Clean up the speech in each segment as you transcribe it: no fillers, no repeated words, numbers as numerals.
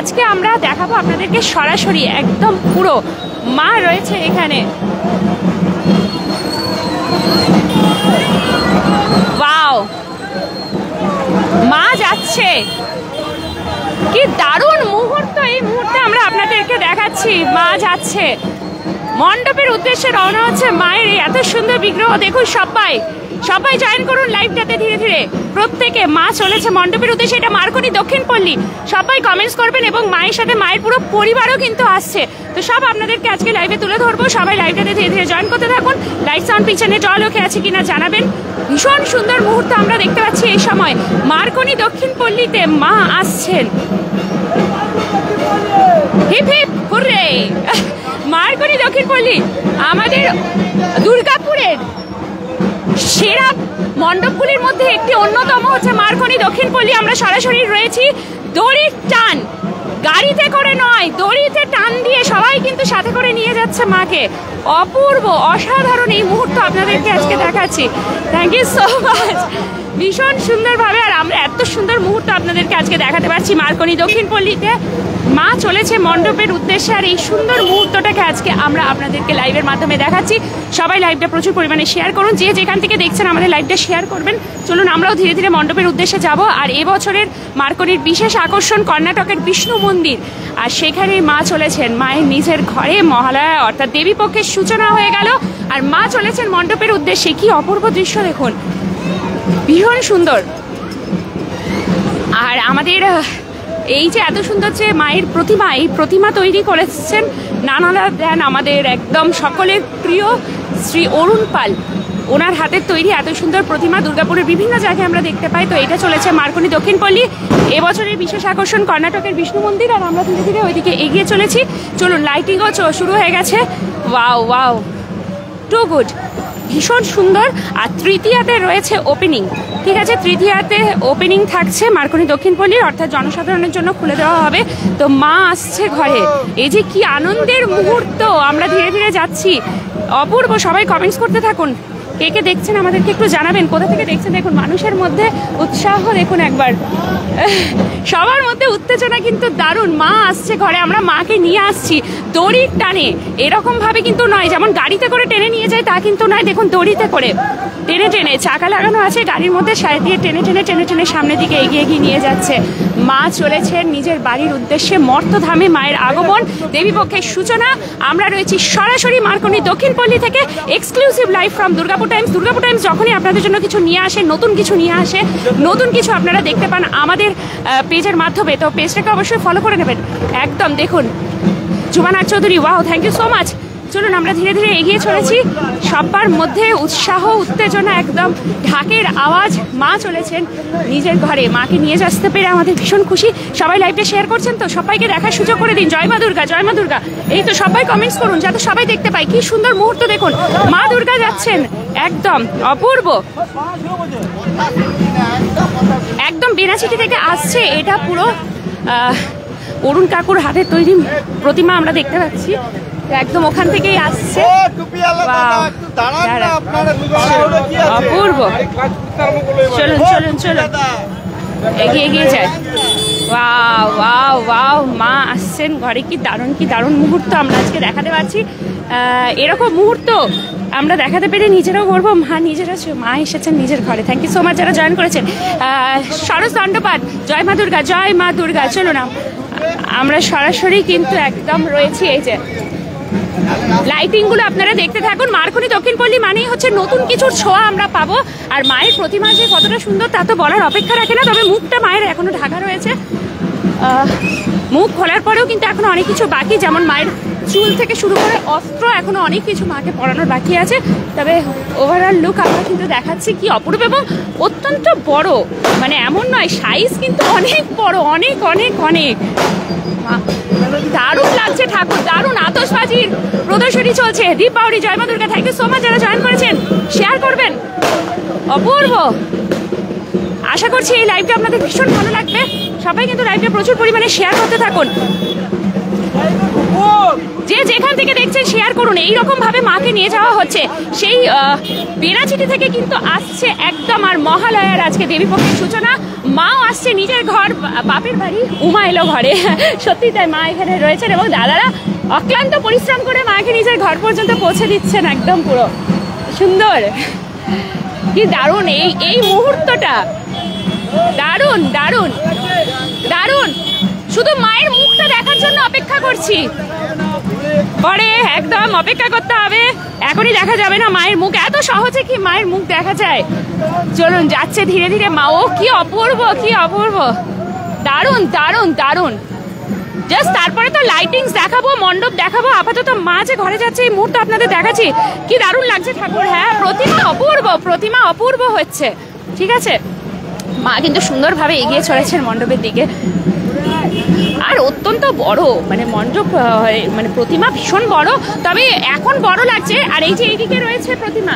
আজকে আমরা দেখাবো আপনাদেরকে সরাসরি একদম পুরো মা রয়েছে এখানে। ওয়াও, মা যাচ্ছে, কি দারুণ মুহূর্ত! এই মুহূর্তে আমরা আপনাদেরকে দেখাচ্ছি মা যাচ্ছে, মণ্ডপের উদ্দেশ্যে রওনা হচ্ছে মায়ের এই এত সুন্দর বিগ্রহ। দেখুন সবাই জয়েন করুন লাইভটাতে ধীরে ধীরে। প্রত্যেকে মা চলেছে মণ্ডপের উদ্দেশ্যে। এটা মার্কনি দক্ষিণ পল্লী। সবাই কমেন্টস করবেন এবং মায়ের সাথে মায়ের পুরো পরিবারও কিন্তু আসছে। তো সব আপনাদেরকে আজকে লাইভে তুলে ধরবো। সবাই লাইভটাতে ধীরে ধীরে জয়েন করতে থাকুন। লাইট সাউন্ড পিছনে জল ওকে আছে কিনা জানাবেন। ভীষণ সুন্দর মুহূর্ত আমরা দেখতে পাচ্ছি এই সময়। মার্কনি দক্ষিণ পল্লীতে মা আসছেন। Hip hip hurray! মার্কনি দক্ষিণ পল্লী আমাদের দুর্গাপুরের সেরা মণ্ডপগুলির মধ্যে একটি অন্যতম হচ্ছে মার্কনি দক্ষিণ পল্লী। আমরা সরাসরি রয়েছি। দড়ির টান, গাড়িতে করে নয়, দড়িতে টান দিয়ে সবাই কিন্তু সাথে করে নিয়ে যাচ্ছে মাকে। অপূর্ব অসাধারণ এই মুহূর্ত আপনাদেরকে আজকে দেখাচ্ছি। Thank you so much. ভীষণ সুন্দরভাবে আর আমরা এত সুন্দর মুহূর্ত আপনাদেরকে আজকে দেখাতে পারছি মার্কনি দক্ষিণ পল্লীতে। মা চলেছে মণ্ডপের উদ্দেশ্যে আর এই সুন্দর মুহূর্তটাকে আজকে আমরা আপনাদেরকে লাইভের মাধ্যমে দেখাচ্ছি। সবাই লাইভটা প্রচুর পরিমাণে শেয়ার করুন। যে যেখান থেকে দেখছেন আমাদের লাইভটা শেয়ার করবেন। চলুন আমরাও ধীরে ধীরে মণ্ডপের উদ্দেশ্যে যাব। আর এবছরের মার্কনির বিশেষ আকর্ষণ কর্ণাটকের বিষ্ণু মন্দির, আর সেখানেই মা চলেছেন মায়ের নিজের ঘরে। মহালয়া অর্থাৎ দেবী পক্ষের সূচনা হয়ে গেল আর মা চলেছেন মণ্ডপের উদ্দেশ্যে। কি অপূর্ব দৃশ্য দেখুন, ভীষণ সুন্দর। আর আমাদের এই যে এত সুন্দর যে মায়ের প্রতিমা, এই প্রতিমা তৈরি করেছেন নানালা দেন আমাদের একদম সকলের প্রিয় শ্রী অরুণ পাল। ওনার হাতের তৈরি এত সুন্দর প্রতিমা দুর্গাপুরের বিভিন্ন জায়গায় আমরা দেখতে পাই। তো এটা চলেছে মার্কনি দক্ষিণ পল্লী। এবছরের বিশেষ আকর্ষণ কর্ণাটকের বিষ্ণু মন্দির আর আমরা ধীরে ধীরে ওইদিকে এগিয়ে চলেছি। চলুন, লাইটিংও শুরু হয়ে গেছে। ওয়াও ওয়াও, টু গুড, ভীষণ সুন্দর। আর তৃতীয়াতে রয়েছে ওপেনিং। ঠিক আছে, তৃতীয়াতে ওপেনিং থাকছে মার্কনি দক্ষিণ পল্লীর, অর্থাৎ জনসাধারণের জন্য খুলে দেওয়া হবে। তো মা আসছে ঘরে। এই যে কি আনন্দের মুহূর্ত, আমরা ধীরে ধীরে যাচ্ছি। অপূর্ব। সবাই কমেন্টস করতে থাকুন। কে কে দেখছেন আমাদেরকে একটু জানাবেন, কোথা থেকে দেখছেন। দেখুন মানুষের মধ্যে উৎসাহ দেখুন একবার, সবার মধ্যে উত্তেজনা কিন্তু দারুণ। মা আসছে ঘরে, আমরা মাকে নিয়ে আসছি দড়ির টানে। এরকম ভাবে কিন্তু নয় যেমন গাড়িতে করে টেনে নিয়ে যায়, তা কিন্তু নয়। দেখুন দড়িতে করে টেনে টেনে, চাকা লাগানো আছে গাড়ির মধ্যে, সাইড দিয়ে টেনে টেনে টেনে টেনে সামনের দিকে এগিয়ে নিয়ে যাচ্ছে। মা চলেছেন নিজের বাড়ির উদ্দেশ্যে। মর্তধামে মায়ের আগমন, দেবীপক্ষের সূচনা। আমরা রয়েছি সরাসরি মার্কনি দক্ষিণ পল্লী থেকে, exclusive live from Durgapur Times. Durgapur Times যখনই আপনাদের জন্য কিছু নিয়ে আসে, নতুন কিছু নিয়ে আসে, নতুন কিছু আপনারা দেখতে পান আমাদের পেজের মাধ্যমে। তো পেজটাকে অবশ্যই ফলো করে নেবেন। একদম দেখুন, Jubanar Chowdhury, wow, thank you so much. চলুন আমরা ধীরে ধীরে এগিয়ে চলেছি। সবার মধ্যে উৎসাহ উত্তেজনা, একদম ঢাকের আওয়াজ। মা চলেছেন নিজের ঘরে, মাকে নিয়ে আসতে পেরে আমাদের ভীষণ খুশি। সবাই লাইভটা শেয়ার করছেন তো সবাইকে দেখার সুযোগ করে দিন। জয় মা দুর্গা, জয় মা দুর্গা। এই তো সবাই কমেন্টস করুন যাতে সবাই দেখতে পায়। কি সুন্দর মুহূর্ত দেখুন, মা দুর্গা যাচ্ছেন, একদম অপূর্ব। একদম বেনাচিটি থেকে আসছে। এটা পুরো অরুণ কাকুর হাতের তৈরি প্রতিমা আমরা দেখতে পাচ্ছি। একদম ওখান থেকেই আসছে। অপূর্ব। চলুন চলুন চলুন, এগিয়ে যায়। ওয়াও ওয়াও ওয়াও, মা আসছেন ঘরে। কি দারুণ মুহূর্ত আমরা আজকে দেখাতে পারছি। এরকম মুহূর্ত আমরা দেখাতে পেরে নিজেরাও বলবো মা এসেছেন নিজের ঘরে। থ্যাংক ইউ সো মাচ যারা জয়েন করেছেন। সরস দণ্ডপাঠ, জয় মা দুর্গা, জয় মা দুর্গা। চলুন আমরা সরাসরি কিন্তু একদম রয়েছি। এই যে লাইটিংগুলো আপনারা দেখতে থাকুন। মার্কনি দক্ষিণ পল্লী মানেই হচ্ছে নতুন কিছুর ছোঁয়া আমরা পাবো। আর মায়ের প্রতিমা যে কতটা সুন্দর তা তো বলার অপেক্ষা রাখে না। তবে মুখটা মায়ের এখনো ঢাকা রয়েছে। মুখ খোলার পরেও কিন্তু এখনো অনেক কিছু বাকি, যেমন মায়ের চুল থেকে শুরু করে অস্ত্র, এখনো অনেক কিছু মাকে পরানোর বাকি আছে। তবে ওভারঅল লুক আমরা কিন্তু দেখাচ্ছি। কি অপূর্ব এবং অত্যন্ত বড়, মানে এমন নয়, সাইজ কিন্তু অনেক বড়, অনেক অনেক অনেক। দারুণ লাগছে ঠাকুর, দারুণ। আতশবাজির প্রদর্শনী চলছে। দীপাবলি, জয় মা Durga. Thank you so much যারা জয়েন করেছেন। শেয়ার করবেন। অপূর্ব। আশা করছি এই লাইভটা আপনাদের ভীষণ ভালো লাগবে। সবাই কিন্তু লাইভটা প্রচুর পরিমাণে শেয়ার করতে থাকুন। যে যেখান থেকে দেখছেন শেয়ার করুন। এইরকম ভাবে মাকে নিয়ে যাওয়া হচ্ছে সেই বেনাচিটি থেকে কিন্তু আসছে একদম। আর মহালয়ার আজকে দেবীপক্ষের সূচনা, মাও আসছে নিজের ঘর বাপের বাড়ি। উমা এলো ঘরে, সত্যি তাই, মা এখানে রয়েছেন এবং দাদারা অক্লান্ত পরিশ্রম করে মাকে নিজের ঘর পর্যন্ত পৌঁছে দিচ্ছেন একদম পুরো সুন্দর। কি দারুণ এই মুহূর্তটা, দারুণ দারুণ দারুণ। শুধু মায়ের মুখটা দেখার জন্য অপেক্ষা করছি, পরে একদম অপেক্ষা করতে হবে, এখনই দেখা যাবে না মায়ের মুখ। এত সহজে কি মায়ের মুখ দেখা যায়? চলুন, যাচ্ছে ধীরে ধীরে মা। ও কি অপূর্ব, কি অপূর্ব, দারুণ দারুণ দারুণ। জাস্ট তারপরে তো লাইটিংস দেখাবো, মণ্ডপ দেখাবো। আপাতত মা যে ঘরে যাচ্ছে এই মুহূর্তে আপনাদের দেখাচ্ছি। কি দারুণ লাগছে ঠাকুর। হ্যাঁ, প্রতিমা অপূর্ব, প্রতিমা অপূর্ব হচ্ছে। ঠিক আছে, মা কিন্তু সুন্দরভাবে এগিয়ে চলেছেন মণ্ডপের দিকে। আর অত্যন্ত বড়, মানে মণ্ডপ, মানে প্রতিমা ভীষণ বড়, তবে এখন বড় লাগছে। আর এই যে এইদিকে রয়েছে প্রতিমা,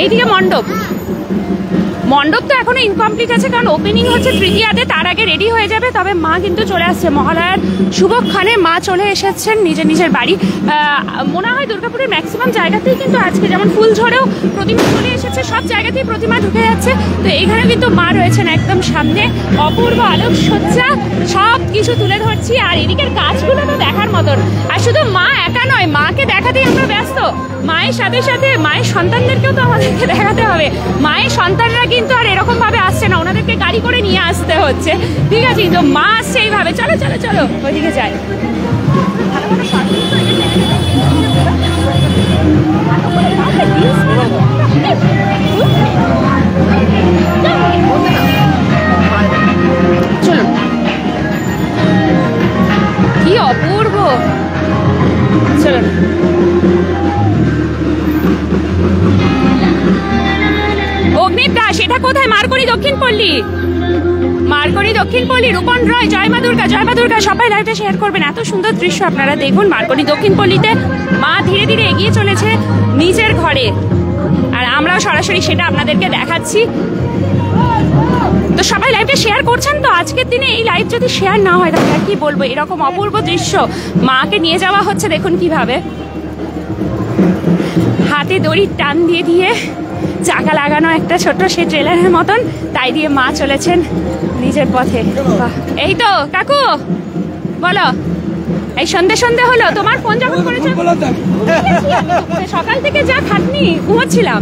এইদিকে মণ্ডপ। মণ্ডপ তো এখনো ইনকমপ্লিট আছে, কারণ ওপেনিং হচ্ছে তৃতীয়াতে, তার আগে রেডি হয়ে যাবে। তবে মা কিন্তু চলে আসছে মহালয়ার শুভক্ষণে, মা চলে এসেছেন নিজের নিজের বাড়ি। মনে হয় দুর্গাপুরের ম্যাক্সিমাম জায়গাতেই কিন্তু আজকে, যেমন ফুলঝড়েও প্রতিমা চলে এসেছে, সব জায়গাতেই প্রতিমা ঢুকে যাচ্ছে। তো এখানে কিন্তু মা রয়েছেন একদম সামনে, অপূর্ব আলোকসজ্জা, সব কিছু তুলে ধরছি। আর এদিকের কাজগুলো তো দেখার মতন। আর শুধু মা একা নয়, মাকে দেখাতেই আমরা ব্যস্ত, মায়ের সাথে সাথে মায়ের সন্তানদেরকেও তো আমাদেরকে দেখাতে হবে। মায়ের সন্তানরা কিন্তু আর এরকম ভাবে আসছে না, ওনাদেরকে গাড়ি করে নিয়ে আসতে হচ্ছে। ঠিক আছে, তো মা আসছে এইভাবে। চলো চলো চলো, ওইদিকে যাই। চলুন, কি অপূর্ব। চলুন, অগ্নিপ্রাস, এটা কোথায়? মারকড়ি দক্ষিণ পল্লী, মারকড়ি দক্ষিণ পল্লী, রূপন রয়, জয় মা দুর্গা, জয় মা দুর্গা। সবাই লাইভটা শেয়ার করবেন। এত সুন্দর দৃশ্য আপনারা দেখুন। মারকড়ি দক্ষিণ পল্লীতে মা ধীরে ধীরে এগিয়ে চলেছে নিজের ঘরে, আর আমরাও সরাসরি সেটা আপনাদেরকে দেখাচ্ছি। তো সবাই লাইভটা শেয়ার করছেন তো? আজকের দিনে এই লাইভ যদি শেয়ার না হয় তাহলে আর কি বলবো। এরকম অপূর্ব দৃশ্য মাকে নিয়ে যাওয়া হচ্ছে, দেখুন কিভাবে হাতে দড়ির টান দিয়ে দিয়ে, চাকা লাগানো একটা ছোট্ট সে ট্রেলারের মতন, তাই দিয়ে মা চলেছেন নিজের পথে। এই তো কাকু, বলো, এই সন্ধে সন্ধে হলো, তোমার ফোন যখন করেছো সকাল থেকে যা খাটনি, ঘুমোচ্ছিলাম।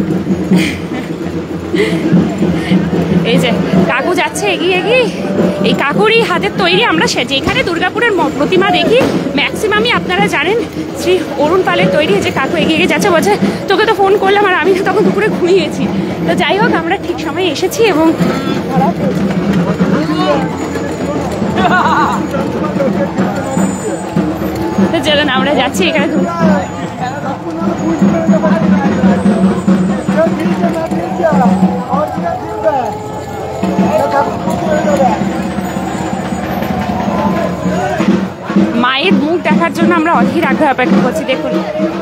এই যে কাকু যাচ্ছে এগিয়ে এগিয়ে, এই কাকুরই হাতের তৈরি। আমরা যেখানে দুর্গাপুরের প্রতিমা দেখি ম্যাক্সিমামই আপনারা জানেন শ্রী অরুণ পালের তৈরি। যে কাকু এগিয়ে এগিয়ে যাচ্ছে, বলছে তোকে তো ফোন করলাম আর আমি তখন দুপুরে ঘুমিয়েছি। তো যাই হোক, আমরা ঠিক সময়ে এসেছি এবং চলুন আমরা যাচ্ছি এখানে। মায়ের মুখ দেখার জন্য আমরা অধীর আগ্রহে অপেক্ষা করছি। দেখুন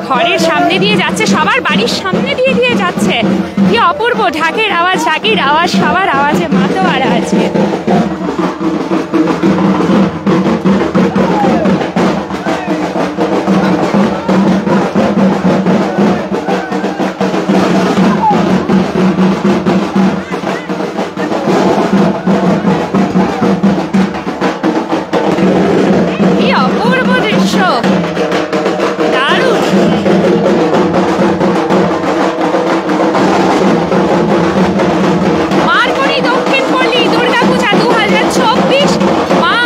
ঘরের সামনে দিয়ে যাচ্ছে, সবার বাড়ির সামনে দিয়ে দিয়ে যাচ্ছে। কি অপূর্ব, ঢাকের আওয়াজ, ঢাকির আওয়াজ, সবার আওয়াজে মাতোয়ারা আছে। মারকড়ি দক্ষিণ পল্লী দুর্গাপূজা 2024 মা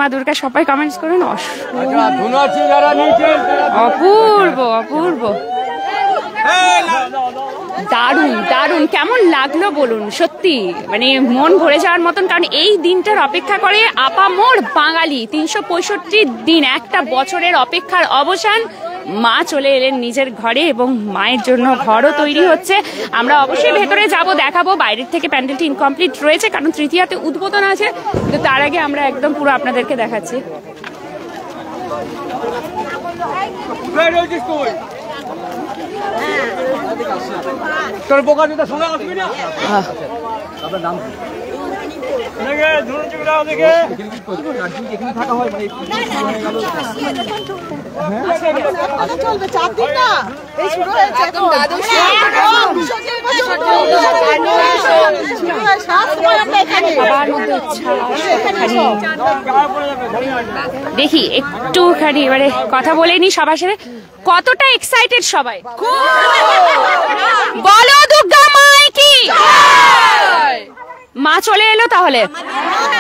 মা দুর্গা সবাই কমেন্টস করুন। অপূর্ব অপূর্ব, দারুণ দারুণ। কেমন লাগলো বলুন, সত্যি মানে মন ভরে যাওয়ার মতন। কারণ এই দিনটার অপেক্ষা করে আপামর বাঙালি। 365 দিন, একটা বছরের অপেক্ষার অবসান। মা চলে এলেন নিজের ঘরে এবং মায়ের জন্য ঘরও তৈরি হচ্ছে। আমরা অবশ্যই ভেতরে যাব, দেখাবো। বাইরের থেকে প্যান্ডেলটি ইনকমপ্লিট রয়েছে কারণ তৃতীয়াতে উদ্বোধন আছে। তো তার আগে আমরা একদম পুরো আপনাদেরকে দেখাচ্ছি। তোর বোকা দিতে শোনা আসবি না। নাম দেখি একটুখানি এবারে কথা বলে নি সবার সাথে। কতটা এক্সাইটেড সবাই বলো, দুর্গা মাই কি। মা চলে এলো তাহলে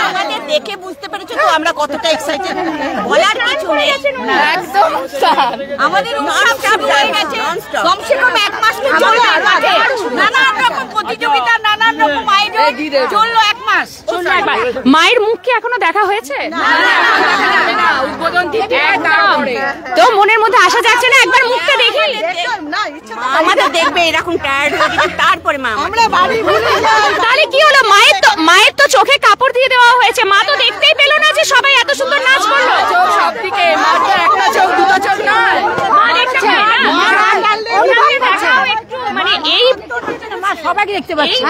আমাদের দেখে বুঝতে পেরেছো তো আমরা কতটা এক্সাইটেড। বলার কিছু নেই, একদম আমাদের উৎসব চালু হয়ে গেছে। কমসে কম 1 মাস তো চলবে। নানান রকম প্রতিযোগিতা, নানান রকম আয়োজন চললো 1 মাস। মায়ের মুখ কি এখনো দেখা হয়েছে? তো মনের মধ্যে আসা যাচ্ছে না একবার মুখটা দেখি। আমাদের দেখবে এরকম টায়ার্ড হয়ে গেছে, তারপরে মা আমরা বাড়ি ভুলে যাই। তাহলে কি হলো? মায়ের তো চোখে কাপড় দিয়ে দেওয়া হয়েছে। মা তো দেখতেই পেলো না যে সবাই এত সুন্দর নাচ করলো। সবদিকে মার তো একটা চোখ দুটো চোখ নয়। মা দেখতে পায় না। ওনাকে দেখাও একটু, মানে এই মা সবাইকে দেখতে পাচ্ছি।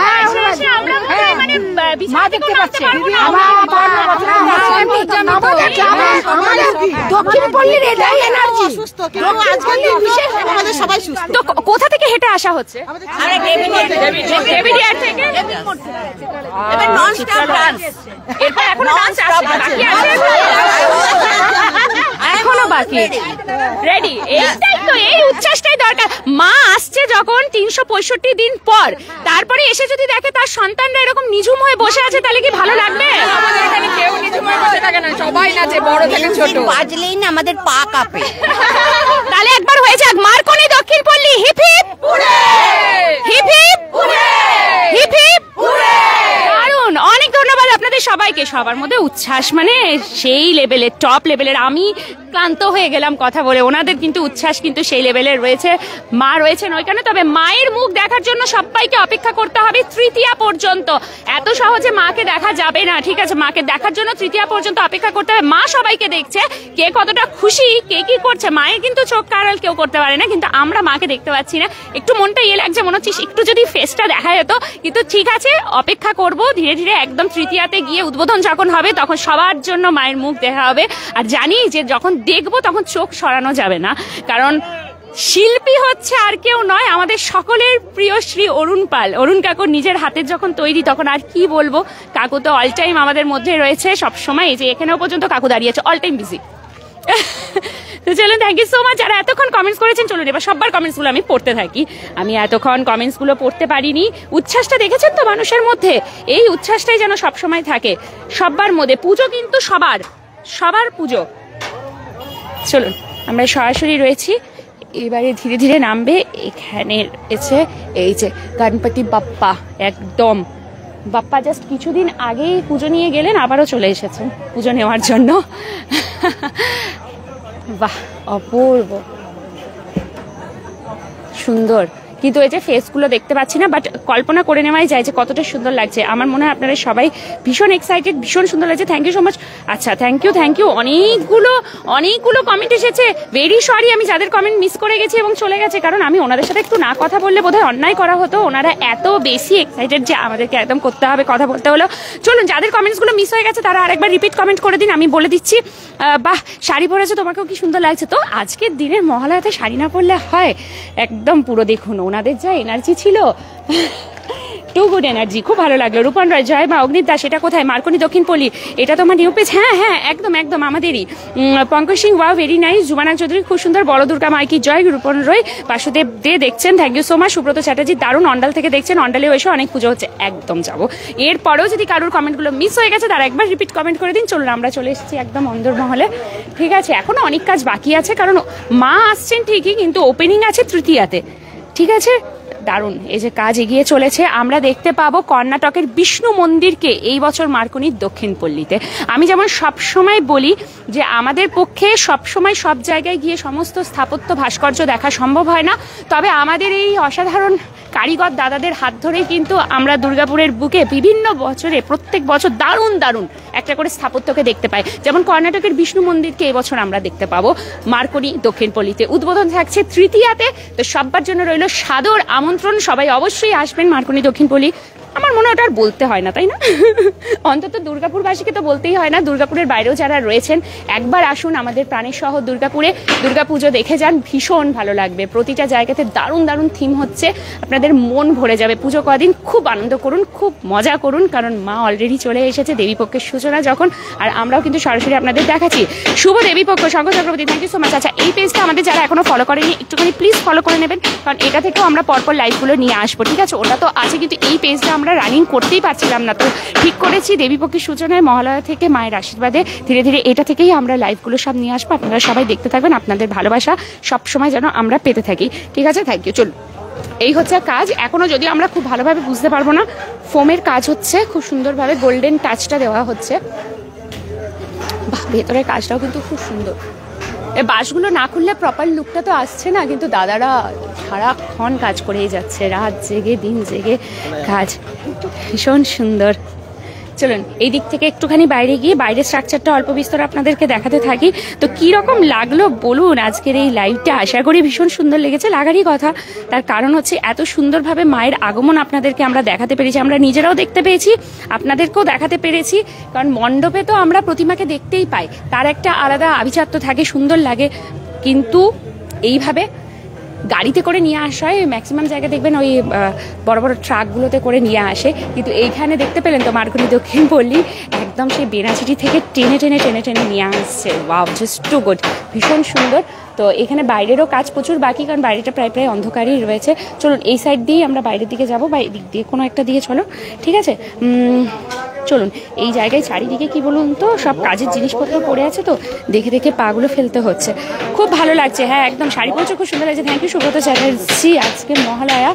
আমরা মানে মা দেখতে পাচ্ছে। দক্ষিণ পল্লীর এটাই এনার্জি। সুস্থ কিন্তু আজকাল বিশেষ আমাদের সবাই সুস্থ। তো কোথা থেকে হেঁটে আসা হচ্ছে? আরে দেবিডিয়ার থেকে। এবার নন স্টপ ডান্স। এরপর এখনো ডান্স আছে, বাকি আছে এখনো বাকি। রেডি? এইটাই তো, এই উচ্ছ্বাসটাই দরকার। মা আসছে যখন 365 দিন পর, তারপরে এসে যদি দেখে তার সন্তানরা এরকম নিঝুম হয়ে বসে আছে তাহলে কি ভালো লাগবে? আমাদের এখানে কেউ নিঝুম হয়ে বসে থাকে না, সবাই নাচে, বড় থেকে ছোট। বাজলেই না আমাদের পা কাঁপে। তাহলে একবার হয়ে যাক, মার কোণে দক্ষিণ পল্লী। Hip hip hip hip hip hip. দারুণ, অনেক ধন্যবাদ আপনাদের সবাইকে। সবার মধ্যে উচ্ছ্বাস মানে সেই লেভেলের, টপ লেভেলের। আমি ক্লান্ত হয়ে গেলাম কথা বলে। ওনাদের কিন্তু উচ্ছ্বাস কিন্তু সেই লেভেলের রয়েছে। মা রয়েছেন ওইখানে। তবে মায়ের মুখ দেখার জন্য সবাইকে অপেক্ষা করতে হবে তৃতীয়া পর্যন্ত। এত সহজে মাকে দেখা যাবে না, ঠিক আছে? মাকে দেখার জন্য তৃতীয়া পর্যন্ত অপেক্ষা করতে হবে। মা সবাইকে দেখছে, কে কতটা খুশি, কে কি করছে। মায়ের কিন্তু চোখ কারাল কেউ করতে পারে না, কিন্তু আমরা মাকে দেখতে পাচ্ছি না। একটু মনটা ইয়ে লাগছে, মনে হচ্ছে একটু যদি ফেসটা দেখা যেত। কিন্তু ঠিক আছে, অপেক্ষা করব ধীরে ধীরে। একদম তৃতীয়াতে গিয়ে উদ্বোধন যখন হবে তখন সবার জন্য মায়ের মুখ দেখা হবে। আর জানি যে যখন দেখবো তখন চোখ সরানো যাবে না, কারণ শিল্পী হচ্ছে আর কেউ নয়, আমাদের সকলের প্রিয় শ্রী অরুণ পাল। অরুণ কাকুর নিজের হাতের যখন তৈরি, তখন আর কি বলবো। কাকু তো অল টাইম আমাদের মধ্যে রয়েছে সবসময়। এই যে এখানেও পর্যন্ত কাকু দাঁড়িয়েছে, অল টাইম বিজি। তো চলুন, থ্যাংক ইউ সো মাচ যারা এতক্ষণ কমেন্টস করেছেন। চলুন এবার সবার কমেন্টসগুলো আমি পড়তে থাকি। আমি এতক্ষণ কমেন্টসগুলো পড়তে পারিনি। উচ্ছ্বাসটা দেখেছেন তো মানুষের মধ্যে? এই উচ্ছ্বাসটাই যেন সবসময় থাকে সবার মধ্যে। পুজো কিন্তু সবার সবার পুজো। চলুন, আমরা সরাসরি রয়েছি। এবারে ধীরে ধীরে নামবে। এখানে এসে এই যে গণপতি বাপ্পা, একদম বাপ্পা জাস্ট কিছুদিন আগেই পুজো নিয়ে গেলেন, আবারও চলে এসেছেন পুজো নেওয়ার জন্য। বাহ, অপূর্ব সুন্দর। কিন্তু এই যে ফেসগুলো দেখতে পাচ্ছি না, বাট কল্পনা করে নেওয়াই যায় যে কতটা সুন্দর লাগছে। আমার মনে হয় আপনারা সবাই ভীষণ এক্সাইটেড, ভীষণ সুন্দর লাগছে। Thank you so much. আচ্ছা, থ্যাংক ইউ। অনেকগুলো কমেন্ট এসেছে। ভেরি সরি আমি যাদের কমেন্ট মিস করে গেছি এবং চলে গেছে, কারণ আমি ওনাদের সাথে একটু না কথা বললে বোধহয় অন্যায় করা হতো। ওনারা এত বেশি এক্সাইটেড যে আমাদেরকে একদম করতে হবে, কথা বলতে হলো। চলুন, যাদের কমেন্টসগুলো মিস হয়ে গেছে তারা আরেকবার রিপিট কমেন্ট করে দিন, আমি বলে দিচ্ছি। বাহ, শাড়ি পরেছে, তোমাকেও কি সুন্দর লাগছে। তো আজকের দিনের মহালয়াতে শাড়ি না পরলে হয়? একদম পুরো দেখুন ওনাদের যা এনার্জি ছিল। টু গুড এনার্জি, খুব ভালো লাগলো। রূপন রয়, জয় মা, অগ্নিত দাস, এটা কোথায়? মার্কনি দক্ষিণপল্লী, এটা তোমার নিউ পেজ? হ্যাঁ হ্যাঁ, একদম একদম আমাদেরই। Pankaj Singh, wow very nice. Jumana Chowdhury, খুব সুন্দর। বড় দুর্গা মাইকি জয়। রূপন রয়, বাসুদেব দে দেখছেন, thank you so much. Subrata Chatterjee, দারুণ, অন্ডাল থেকে দেখছেন, অন্ডালেও এসে অনেক পুজো হচ্ছে, একদম যাবো। এরপরেও যদি কারোর কমেন্টগুলো মিস হয়ে গেছে তারা একবার রিপিট কমেন্ট করে দিন। চলুন, আমরা চলে এসেছি একদম অন্দরমহলে। ঠিক আছে, এখনো অনেক কাজ বাকি আছে, কারণ মা আসছেন ঠিকই, কিন্তু ওপেনিং আছে তৃতীয়াতে। ঠিক আছে, দারুণ এই যে কাজ এগিয়ে চলেছে। আমরা দেখতে পাবো কর্ণাটকের বিষ্ণু মন্দিরকে এই বছর মার্কনির দক্ষিণপল্লীতে। আমি যেমন সবসময় বলি যে আমাদের পক্ষে সবসময় সব জায়গায় গিয়ে সমস্ত স্থাপত্য ভাস্কর্য দেখা সম্ভব হয় না, তবে আমাদের এই অসাধারণ কারিগর দাদাদের হাত ধরেই কিন্তু আমরা দুর্গাপুরের বুকে বিভিন্ন বছরে প্রত্যেক বছর দারুণ দারুণ একটা করে স্থাপত্যকে দেখতে পাই। যেমন কর্ণাটকের বিষ্ণু মন্দিরকে এবছর আমরা দেখতে পাবো মার্কনি দক্ষিণপল্লীতে। উদ্বোধন থাকছে তৃতীয়াতে, তো সবার জন্য রইল সাদর আমন্ত্রণ, সবাই অবশ্যই আসবেন মার্কনি দক্ষিণপল্লী। আমার মনে হয় ওটা আর বলতে হয় না, তাই না? অন্তত দুর্গাপুরবাসীকে তো বলতেই হয় না, দুর্গাপুরের বাইরেও যারা রয়েছেন একবার আসুন আমাদের প্রাণের শহর দুর্গাপুরে, দুর্গাপুজো দেখে যান, ভীষণ ভালো লাগবে। প্রতিটা জায়গাতে দারুণ দারুণ থিম হচ্ছে, আপনাদের মন ভরে যাবে। পুজো কদিন খুব আনন্দ করুন, খুব মজা করুন, কারণ মা অলরেডি চলে এসেছে, দেবীপক্ষের সূচনা যখন, আর আমরাও কিন্তু সরাসরি আপনাদের দেখাচ্ছি। শুভ দেবীপক্ষ, Shankha Chakraborty, thank you so much. আচ্ছা, এই পেজটা আমাদের যারা এখনো ফলো করেনি একটুখানি প্লিজ ফলো করে নেবেন, কারণ এটা থেকেও আমরা পরপর লাইভগুলো নিয়ে আসবো। ঠিক আছে, ওটা তো আছে, কিন্তু এই পেজটা আমরা রানিং করতেই পারছিলাম না, তো ঠিক করেছি দেবীপক্ষের সূচনায় মহালয়া থেকে মায়ের আশীর্বাদে ধীরে ধীরে এটা থেকেই আমরা লাইভগুলো সব নিয়ে আসবো। আপনারা সবাই দেখতে থাকবেন, আপনাদের ভালোবাসা সবসময় যেন আমরা পেতে থাকি। ঠিক আছে, থ্যাংক ইউ। চলুন, এই হচ্ছে কাজ। এখনো যদিও আমরা খুব ভালোভাবে বুঝতে পারবো না, ফোমের কাজ হচ্ছে, খুব সুন্দরভাবে গোল্ডেন টাচটা দেওয়া হচ্ছে। ভেতরের কাজটাও কিন্তু খুব সুন্দর। এই বাঁশগুলো না খুললে প্রপার লুকটা তো আসছে না, কিন্তু দাদারা সারাক্ষণ কাজ করেই যাচ্ছে, রাত জেগে দিন জেগে কাজ, ভীষণ সুন্দর। চলুন এই দিক থেকে একটুখানি বাইরে গিয়ে বাইরের স্ট্রাকচারটা অল্প বিস্তর আপনাদেরকে দেখাতে থাকি। তো কি রকম লাগলো বলুন আজকের এই লাইভটা? আশা করি ভীষণ সুন্দর লেগেছে, লাগারই কথা। তার কারণ হচ্ছে এত সুন্দরভাবে মায়ের আগমন আপনাদেরকে আমরা দেখাতে পেরেছি, আমরা নিজেরাও দেখতে পেয়েছি, আপনাদেরকেও দেখাতে পেরেছি। কারণ মণ্ডপে তো আমরা প্রতিমাকে দেখতেই পাই, তার একটা আলাদা আভিজাত্য থাকে, সুন্দর লাগে। কিন্তু এইভাবে গাড়িতে করে নিয়ে আসা হয়, ম্যাক্সিমাম জায়গায় দেখবেন ওই বড় বড় ট্রাকগুলোতে করে নিয়ে আসে, কিন্তু এইখানে দেখতে পেলেন তো মার্কনি দক্ষিণপল্লী একদম সেই বেনাচিটি থেকে টেনে টেনে টেনে টেনে নিয়ে আসছে। ওয়াও, জাস্ট টু গুড, ভীষণ সুন্দর। তো এখানে বাইরেরও কাজ প্রচুর বাকি, কারণ বাইরেটা প্রায় প্রায় অন্ধকারই রয়েছে। চলুন এই সাইড দিয়েই আমরা বাইরের দিকে যাবো, বা এই দিক দিয়ে কোনো একটা দিয়ে চলো, ঠিক আছে? চলুন, এই জায়গায় চারিদিকে কি বলুন তো সব কাজের জিনিসপত্র পড়ে আছে, তো দেখে দেখে পাগুলো ফেলতে হচ্ছে। খুব ভালো লাগছে, হ্যাঁ একদম। শাড়ি পরছে, খুব সুন্দর লাগছে। থ্যাংক ইউ সুব্রত চ্যাটার্জি, আজকে মহালয়া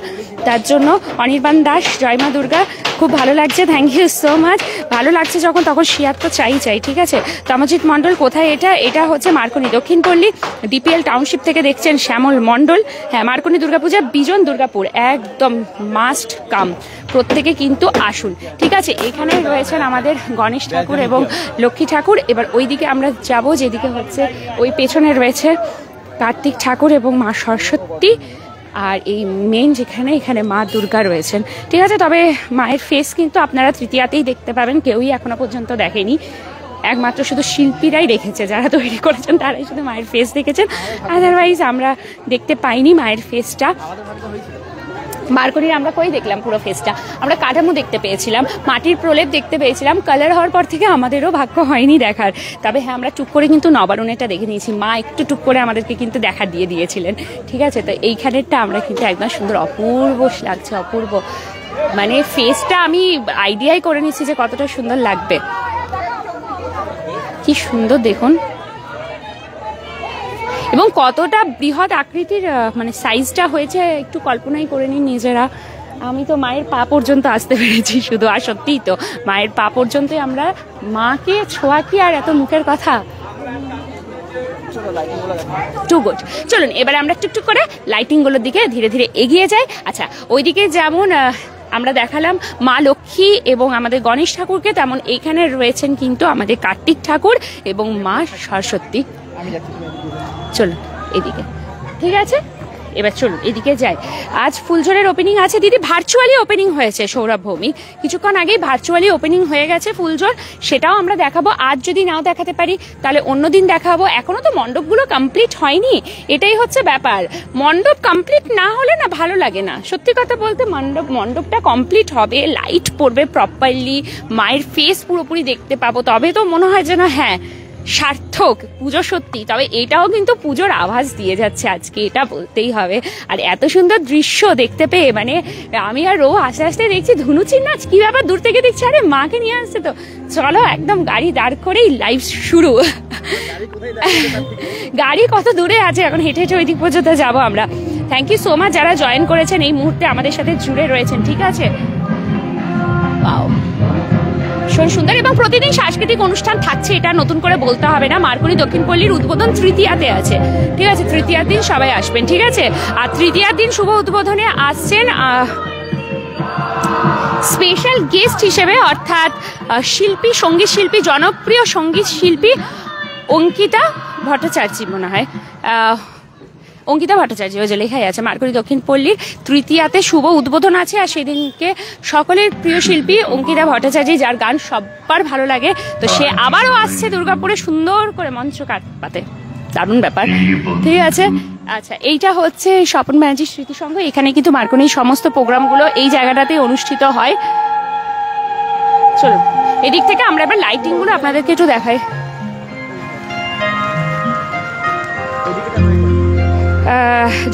তার জন্য। অনির্বাণ দাস, জয় মা দুর্গা, খুব ভালো লাগছে, থ্যাংক ইউ সো মাচ। ভালো লাগছে যখন তখন শেয়ার তো চাই, ঠিক আছে? তমজিৎ মণ্ডল, কোথায় এটা? এটা হচ্ছে মার্কনি দক্ষিণপল্লী, ডিপিএল টাউনশিপ থেকে দেখছেন শ্যামল মণ্ডল। হ্যাঁ, মার্কনি দুর্গাপূজা বিজন দুর্গাপুর, একদম মাস্ট কাম, প্রত্যেকে কিন্তু আসুন। ঠিক আছে, এখানে রয়েছেন আমাদের গণেশ ঠাকুর এবং লক্ষ্মী ঠাকুর। এবার ওই দিকে আমরা যাব, যেদিকে হচ্ছে ওই পেছনে রয়েছে কার্তিক ঠাকুর এবং মা সরস্বতী, আর এই মেন যেখানে এখানে মা দুর্গা রয়েছেন। ঠিক আছে, তবে মায়ের ফেস কিন্তু আপনারা তৃতীয়াতেই দেখতে পাবেন, কেউই এখনো পর্যন্ত দেখেনি, একমাত্র শুধু শিল্পীরাই রেখেছে, যারা তৈরি করেছেন তারাই শুধু মায়ের ফেস দেখেছেন, আদারওয়াইজ আমরা দেখতে পাইনি মায়ের ফেসটা। মার্কনির আমরা কই দেখলাম পুরো ফেসটা? আমরা কাঠামো দেখতে পেয়েছিলাম, মাটির প্রলেপ দেখতে পেয়েছিলাম, কালার হওয়ার পর থেকে আমাদেরও ভাগ্য হয়নি দেখার। তবে হ্যাঁ, আমরা টুক করে কিন্তু নবারুণেরটা দেখে নিয়েছি, মা একটু টুক করে আমাদেরকে কিন্তু দেখা দিয়ে দিয়েছিলেন। ঠিক আছে, তো এইখানেরটা আমরা কিন্তু একদম সুন্দর, অপূর্ব লাগছে, অপূর্ব। মানে ফেসটা আমি আইডিয়াই করে নিচ্ছি যে কতটা সুন্দর লাগবে। কি সুন্দর দেখুন, এবং কতটা বৃহৎ আকৃতির মানে সাইজটা হয়েছে একটু কল্পনাই করে নিন নিজেরা। আমি তো মায়ের পা পর্যন্ত আসতে পেরেছি শুধু, আর সত্যিই তো মায়ের পা পর্যন্তই আমরা মাকে ছোঁয়া, কি আর এত মুখের কথা। Too good. চলুন এবারে আমরা টুকটুক করে লাইটিংগুলোর দিকে ধীরে ধীরে এগিয়ে যাই। আচ্ছা, ওইদিকে যেমন আমরা দেখালাম মা লক্ষ্মী এবং আমাদের গণেশ ঠাকুরকে, তেমন এইখানে রয়েছেন কিন্তু আমাদের কার্তিক ঠাকুর এবং মা সরস্বতী। চলুন এদিকে, ঠিক আছে? এবার চলুন এদিকে যাই। আজ ফুলঝড়ের ওপেনিং আছে দিদি, ভার্চুয়ালি ওপেনিং হয়েছে সৌরভ ভৌমিক, কিছুক্ষণ আগেই ভার্চুয়ালি ওপেনিং হয়ে গেছে ফুলঝড়, সেটাও আমরা দেখাবো। আজ যদি নাও দেখাতে পারি তাহলে অন্যদিন দেখাবো। এখনো তো মণ্ডপগুলো কমপ্লিট হয়নি, এটাই হচ্ছে ব্যাপার। মণ্ডপ কমপ্লিট না হলে না ভালো লাগে না, সত্যি কথা বলতে। মণ্ডপটা কমপ্লিট হবে, লাইট পড়বে প্রপারলি, মায়ের ফেস পুরোপুরি দেখতে পাবো, তবে তো মনে হয় যেন হ্যাঁ সার্থক পুজো সত্যি। তবে এটাও কিন্তু পুজোর আভাস দিয়ে যাচ্ছে আজকে, এটা বলতেই হবে। আর এত সুন্দর দৃশ্য দেখতে পেয়ে মানে আমি আর রো আস্তে আস্তে দেখছি ধুনুচির নাচ, কি ব্যাপার দূর থেকে দেখছি আরে মাকে নিয়ে আসছে তো, চলো একদম গাড়ি দাঁড় করেই লাইভ শুরু। গাড়ি কত দূরে আছে, এখন হেঁটে হেঁটে ওই দিক পর্যন্ত যাবো আমরা। থ্যাংক ইউ সো মাচ যারা জয়েন করেছেন এই মুহূর্তে আমাদের সাথে জুড়ে রয়েছেন, ঠিক আছে। ভীষণ সুন্দর এবং প্রতিদিন সাংস্কৃতিক অনুষ্ঠান থাকছে, এটা নতুন করে বলতে হবে না। মার্কনি দক্ষিণ পল্লীর উদ্বোধন তৃতীয়াতে আছে, ঠিক আছে। তৃতীয়ার দিন সবাই আসবেন, ঠিক আছে। আর তৃতীয়ার দিন শুভ উদ্বোধনে আসছেন স্পেশাল গেস্ট হিসেবে, অর্থাৎ শিল্পী, সঙ্গীত শিল্পী, জনপ্রিয় সঙ্গীত শিল্পী অঙ্কিতা ভট্টাচার্য, মনে হয় অঙ্কিতা ভট্টাচার্য, ওই যে লেখাই আছে মার্কনি দক্ষিণ পল্লীর তৃতীয়াতে শুভ উদ্বোধন আছে। আর সেদিনকে সকলের প্রিয় শিল্পী অঙ্কিতা ভট্টাচার্য, যার গান সবার ভালো লাগে, তো সে আবারও আসছে দুর্গাপুরে সুন্দর করে মঞ্চ কাটপাতে, দারুণ ব্যাপার, ঠিক আছে। আচ্ছা, এইটা হচ্ছে স্বপন ব্যানার্জির স্মৃতিসংঘ, এখানে কিন্তু মার্কনির সমস্ত প্রোগ্রামগুলো এই জায়গাটাতে অনুষ্ঠিত হয়। চলুন এদিক থেকে আমরা এবার লাইটিংগুলো আপনাদেরকে একটু দেখাই।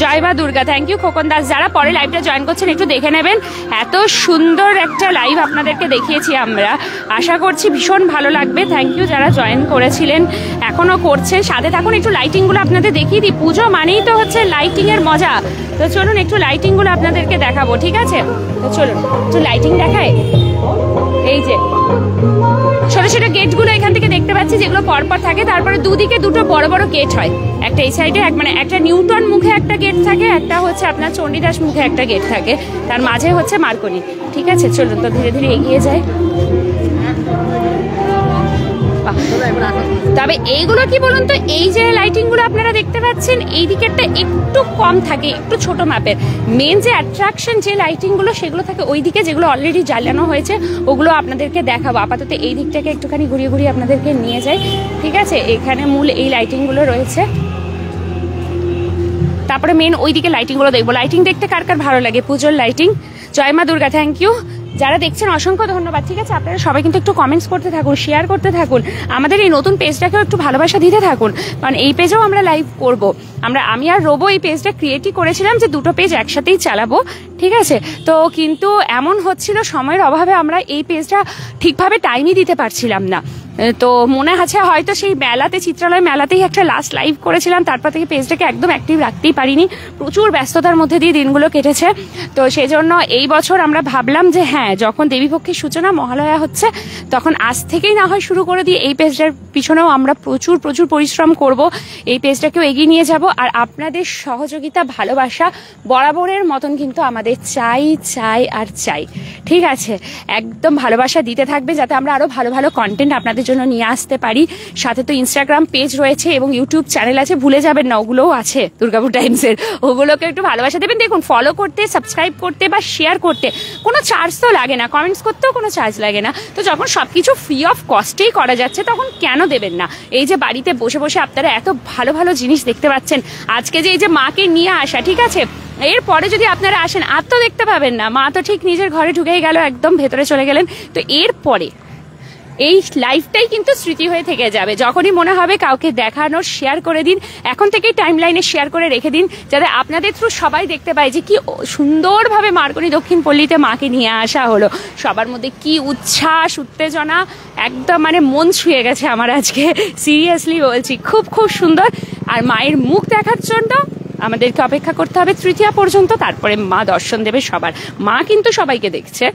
জয় মা দুর্গা, থ্যাংক ইউ খোকন দাস। যারা পরে লাইভটা জয়েন করছেন একটু দেখে নেবেন, এত সুন্দর একটা লাইভ আপনাদেরকে দেখিয়েছি আমরা, আশা করছি ভীষণ ভালো লাগবে। থ্যাংক ইউ যারা জয়েন করেছিলেন, এখনো করছেন, সাথে থাকুন। একটু লাইটিংগুলো আপনাদের দেখিয়ে দিই, পুজো মানেই তো হচ্ছে লাইটিং এর মজা, তো চলুন একটু লাইটিংগুলো আপনাদেরকে দেখাবো, ঠিক আছে। তো চলুন একটু লাইটিং দেখায়। এই যে ছোট ছোট গেটগুলো এখান থেকে দেখতে পাচ্ছি, যেগুলো পরপর থাকে, তারপরে দুদিকে দুটো বড় বড় গেট হয়, একটা এই সাইডে মানে একটা নিউটন মুখে একটা গেট থাকে, একটা হচ্ছে আপনার চণ্ডীদাস মুখে একটা গেট থাকে, তার মাঝে হচ্ছে মার্কনি, ঠিক আছে। চলুন তো ধীরে ধীরে এগিয়ে যায়। তবে এইগুলো কি বলুন তো, এই যে লাইটিং গুলো আপনারা দেখতে পাচ্ছেন এই দিকেরটা একটু কম থাকে, একটু ছোট মাপের। মেন যে অ্যাট্রাকশন যে লাইটিং গুলো সেগুলো থাকে ওই দিকে, যেগুলো অলরেডি জ্বালানো হয়েছে ওগুলো আপনাদেরকে দেখাবো। আপাতত এই দিকটাকে একটুখানি ঘুরিয়ে ঘুরিয়ে আপনাদেরকে নিয়ে যাই, ঠিক আছে। এখানে মূল এই লাইটিং গুলো রয়েছে, তারপরে মেন ওইদিকে লাইটিং গুলো দেখবো। লাইটিং দেখতে কার কার ভালো লাগে, পুজোর লাইটিং। জয় মা দুর্গা, থ্যাংক ইউ যারা দেখছেন, অসংখ্য ধন্যবাদ, ঠিক আছে। আপনারা সবাই কিন্তু একটু কমেন্টস করতে থাকুন, শেয়ার করতে থাকুন, আমাদের এই নতুন পেজটাকেও একটু ভালোবাসা দিতে থাকুন, কারণ এই পেজেও আমরা লাইভ করব। আমি আর রোবো এই পেজটা ক্রিয়েটই করেছিলাম যে দুটো পেজ একসাথেই চালাবো, ঠিক আছে। তো কিন্তু এমন হচ্ছিল সময়ের অভাবে আমরা এই পেজটা ঠিকভাবে টাইমই দিতে পারছিলাম না। তো মনে আছে হয়তো সেই মেলাতে, চিত্রালয় মেলাতেই একটা লাস্ট লাইভ করেছিলাম, তারপর থেকে পেজটাকে একদম অ্যাক্টিভ রাখতেই পারিনি, প্রচুর ব্যস্ততার মধ্যে দিয়ে দিনগুলো কেটেছে। তো সেই জন্য এই বছর আমরা ভাবলাম যে হ্যাঁ, যখন দেবীপক্ষের সূচনা মহালয়া হচ্ছে তখন আজ থেকেই না হয় শুরু করে দিয়ে এই পেজটার পিছনেও আমরা প্রচুর প্রচুর পরিশ্রম করব, এই পেজটাকেও এগিয়ে নিয়ে যাব। আর আপনাদের সহযোগিতা, ভালোবাসা বরাবরের মতন কিন্তু আমাদের চাই চাই আর চাই, ঠিক আছে। একদম ভালোবাসা দিতে থাকবে যাতে আমরা আরো ভালো ভালো কন্টেন্ট আপনাদের জন্য নিয়ে আসতে পারি। সাথে তো ইনস্টাগ্রাম পেজ রয়েছে এবং ইউটিউব চ্যানেল আছে, ভুলে যাবেন না, ওগুলোও আছে দুর্গাপুর টাইমসের, ওগুলোকে একটু ভালোবাসা দেবেন। দেখুন, ফলো করতে, সাবস্ক্রাইব করতে বা শেয়ার করতে কোনো চার্জ তো লাগে না, কমেন্টস করতেও কোনো চার্জ লাগে না। তো যখন সবকিছু ফ্রি অফ কস্টেই করা যাচ্ছে তখন কেন দেবেন না। এই যে বাড়িতে বসে বসে আপনারা এত ভালো ভালো জিনিস দেখতে পাচ্ছেন, আজকে যে এই যে মাকে নিয়ে আসা, ঠিক আছে, এরপরে যদি আপনারা আসেন আর তো দেখতে পাবেন না, মা তো ঠিক নিজের ঘরে ঢুকেই গেল, একদম ভেতরে চলে গেলেন। তো এরপরে এই লাইফটাই কিন্তু স্মৃতি হয়ে থেকে যাবে। যখনই মনে হবে কাউকে দেখানোর, শেয়ার করে দিন, এখন থেকেই টাইম লাইনে শেয়ার করে রেখে দিন, যাতে আপনাদের থ্রু সবাই দেখতে পায় যে কি সুন্দরভাবে মার্কনি দক্ষিণ পল্লীতে মাকে নিয়ে আসা হলো। সবার মধ্যে কি উচ্ছ্বাস, উত্তেজনা, একদম মানে মন ছুঁয়ে গেছে আমার আজকে, সিরিয়াসলি বলছি, খুব খুব সুন্দর। আর মায়ের মুখ দেখার জন্য আমাদেরকে অপেক্ষা করতে হবে তৃতীয়া পর্যন্ত, তারপরে মা দর্শন দেবে সবার। মা কিন্তু সবাইকে দেখছে,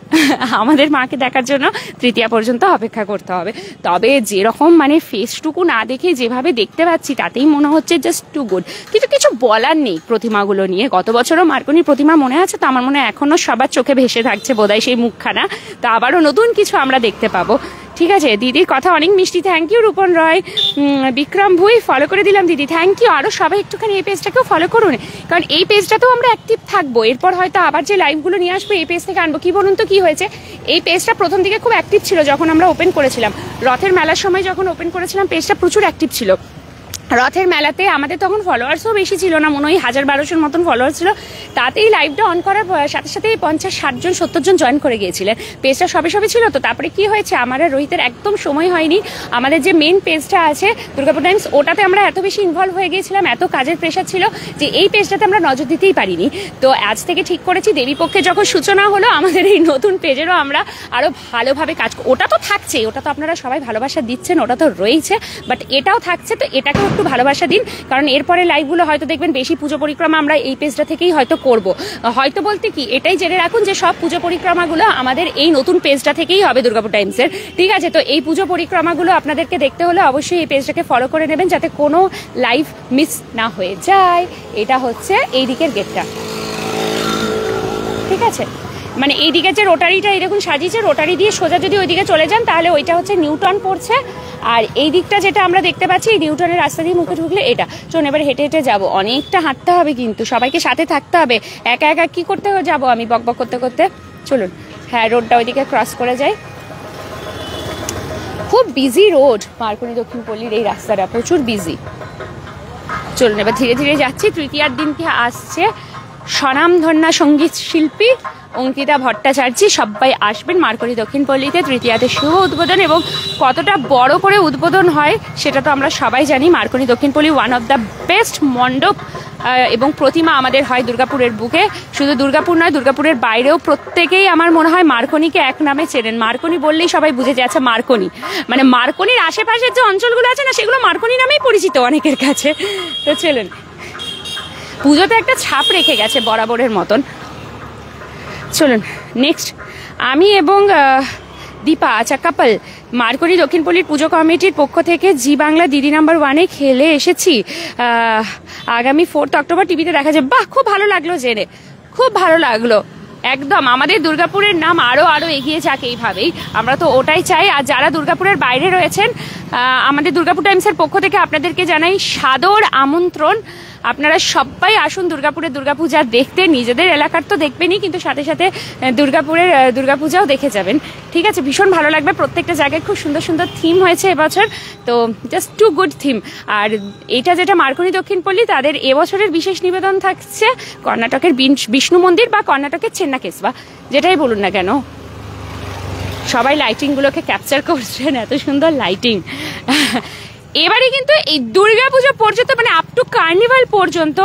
আমাদের মাকে দেখার জন্য তৃতীয়া পর্যন্ত অপেক্ষা করতে হবে। তবে যেরকম মানে ফেসটুকু না দেখে যেভাবে দেখতে পাচ্ছি তাতেই মনে হচ্ছে জাস্ট টু গুড। কিন্তু কিছু বলার নেই প্রতিমাগুলো নিয়ে। গত বছরও মার্কনির প্রতিমা মনে আছে তো, আমার মনে হয় এখনো সবার চোখে ভেসে থাকছে বোধহয় সেই মুখখানা। তো আবারও নতুন কিছু আমরা দেখতে পাবো, ঠিক আছে, দিদির কথা অনেক মিষ্টি, thank you Rupan Roy. Bikram Bhui follow করে দিলাম দিদি, থ্যাংক ইউ। আরও সবাই একটুখানি এই পেজটাকেও ফলো করুন, কারণ এই পেজটাতেও আমরা অ্যাক্টিভ থাকবো। এরপর হয়তো আবার যে লাইভগুলো নিয়ে আসবো এই পেজ থেকে আনবো। কি বলুন তো কি হয়েছে, এই পেজটা প্রথম দিকে খুব অ্যাক্টিভ ছিল যখন আমরা ওপেন করেছিলাম, রথের মেলার সময় যখন ওপেন করেছিলাম পেজটা প্রচুর অ্যাক্টিভ ছিল। রথের মেলাতে আমাদের তখন ফলোয়ার্সও বেশি ছিল না, মনে হয় 1000-1200 মতন ফলোয়ার ছিল। তাতেই লাইভটা অন করার সাথে সাথেই 50-60 জন 70 জন জয়েন করে গিয়েছিলেন। পেজটা সবে ছিল তো। তারপরে কি হয়েছে, আমার আর রোহিতের একদম সময় হয়নি। আমাদের যে মেন পেজটা আছে দুর্গাপুর টাইমস, ওটাতে আমরা এত বেশি ইনভলভ হয়ে গিয়েছিলাম, এত কাজের প্রেশার ছিল যে এই পেজটাতে আমরা নজর দিতেই পারিনি। তো আজ থেকে ঠিক করেছি দেবীপক্ষে যখন সূচনা হলো আমাদের এই নতুন পেজেরও আমরা আরও ভালোভাবে কাজ, ওটা তো থাকছেই, ওটা তো আপনারা সবাই ভালোবাসা দিচ্ছেন, ওটা তো রয়েছে, বাট এটাও থাকছে। তো এটাকেও একটু ভালোবাসা দিন, কারণ এরপরে লাইভগুলো হয়তো দেখবেন বেশি পুজো পরিক্রমা আমরা এই পেজটা থেকেই হয়তো করব। হয়তো বলতে কি এটাই জেনে রাখুন যে সব পুজো পরিক্রমাগুলো আমাদের এই নতুন পেজটা থেকেই হবে দুর্গাপুর টাইমসের, ঠিক আছে? তো এই পুজো পরিক্রমাগুলো আপনাদেরকে দেখতে হলে অবশ্যই এই পেজটাকে ফলো করে নেবেন যাতে কোনো লাইভ মিস না হয়ে যায়। এটা হচ্ছে এই দিকের গেটটা, ঠিক আছে? মানে এই দিকে যে রোটারিটা এরকম সাজিয়েছে, রোটারি দিয়ে সোজা যদি ওইদিকে চলে যান তাহলে ওইটা হচ্ছে নিউটন পড়ছে। আর এই দিকটা যেটা আমরা দেখতে পাচ্ছি এই নিউটনের রাস্তা দিয়ে মুখে ঢুকলে এটা। চলুন এবার হেঁটে হেঁটে যাবো, অনেকটা হাঁটতে হবে কিন্তু সবাইকে সাথে থাকতে হবে, একা একা কি করতে যাবো আমি বক বক করতে করতে। চলুন, হ্যাঁ রোডটা ওইদিকে ক্রস করে যাই। খুব বিজি রোড মার্কনি দক্ষিণ পল্লীর এই রাস্তাটা, প্রচুর বিজি। চলুন এবার ধীরে ধীরে যাচ্ছি। তৃতীয়ার দিনকে আসছে স্বনামধন্যা সঙ্গীত শিল্পী অঙ্কিতা ভট্টাচার্য, সবাই আসবেন মার্কনি দক্ষিণ পল্লীতে। তৃতীয়াতে শুভ উদ্বোধন, এবং কতটা বড় করে উদ্বোধন হয় সেটা তো আমরা সবাই জানি। মার্কনি দক্ষিণ পল্লী ওয়ান অফ দ্য বেস্ট মণ্ডপ এবং প্রতিমা আমাদের হয় দুর্গাপুরের বুকে। শুধু দুর্গাপুর নয়, দুর্গাপুরের বাইরেও প্রত্যেকেই আমার মনে হয় মার্কনিকে এক নামে চেনেন। মার্কনি বললেই সবাই বুঝে যায় আচ্ছা মার্কনি, মানে মার্কনির আশেপাশের যে অঞ্চলগুলো আছে না সেগুলো মার্কনি নামেই পরিচিত অনেকের কাছে। তো চলুন, পুজোতে একটা ছাপ রেখে গেছে বরাবরের মতন। চলুন নেক্সট, আমি এবং দীপা আচ্ছা কাপল মার্কনি দক্ষিণ পল্লীর পুজো কমিটির পক্ষ থেকে জি বাংলা দিদি নাম্বার 1-এ খেলে এসেছি। আগামী 4 অক্টোবর টিভিতে দেখা যায়। বাহ, খুব ভালো লাগলো জেনে, খুব ভালো লাগলো। একদম আমাদের দুর্গাপুরের নাম আরও এগিয়ে যাক এইভাবেই, আমরা তো ওটাই চাই। আর যারা দুর্গাপুরের বাইরে রয়েছেন, আমাদের দুর্গাপুর টাইমসের পক্ষ থেকে আপনাদেরকে জানাই সাদর আমন্ত্রণ। আপনারা সবাই আসুন দুর্গাপুরের দুর্গাপূজা দেখতে। নিজেদের এলাকার তো দেখবেনই, কিন্তু সাথে সাথে দুর্গাপুরের দুর্গাপূজাও দেখে যাবেন, ঠিক আছে? ভীষণ ভালো লাগবে। প্রত্যেকটা জায়গায় খুব সুন্দর সুন্দর থিম হয়েছে এবছর, তো জাস্ট টু গুড থিম। আর এটা যেটা মার্কনি দক্ষিণ পল্লী, তাদের এবছরের বিশেষ নিবেদন থাকছে কর্ণাটকের বিষ্ণু মন্দির বা কর্ণাটকের চেন্নাকেসবা, যেটাই বলুন না কেন। সবাই লাইটিংগুলোকে ক্যাপচার করছেন, এত সুন্দর লাইটিং। এবারে কিন্তু এই দুর্গাপুজো পর্যন্ত, মানে আপ টু কার্নিভাল পর্যন্ত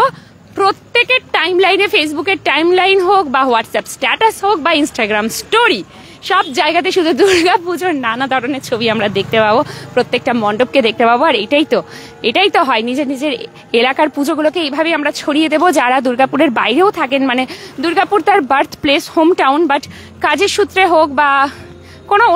প্রত্যেকের টাইম লাইনে, ফেসবুকের টাইম লাইন হোক বা হোয়াটসঅ্যাপ স্ট্যাটাস হোক বা ইনস্টাগ্রাম স্টোরি, সব জায়গাতে শুধু দুর্গাপুজোর নানা ধরনের ছবি আমরা দেখতে পাবো, প্রত্যেকটা মণ্ডপকে দেখতে পাবো। আর এটাই তো হয়, নিজের নিজের এলাকার পুজোগুলোকে এইভাবেই আমরা ছড়িয়ে দেবো। যারা দুর্গাপুরের বাইরেও থাকেন, মানে দুর্গাপুর তার birth place, home town, but কাজের সূত্রে হোক বা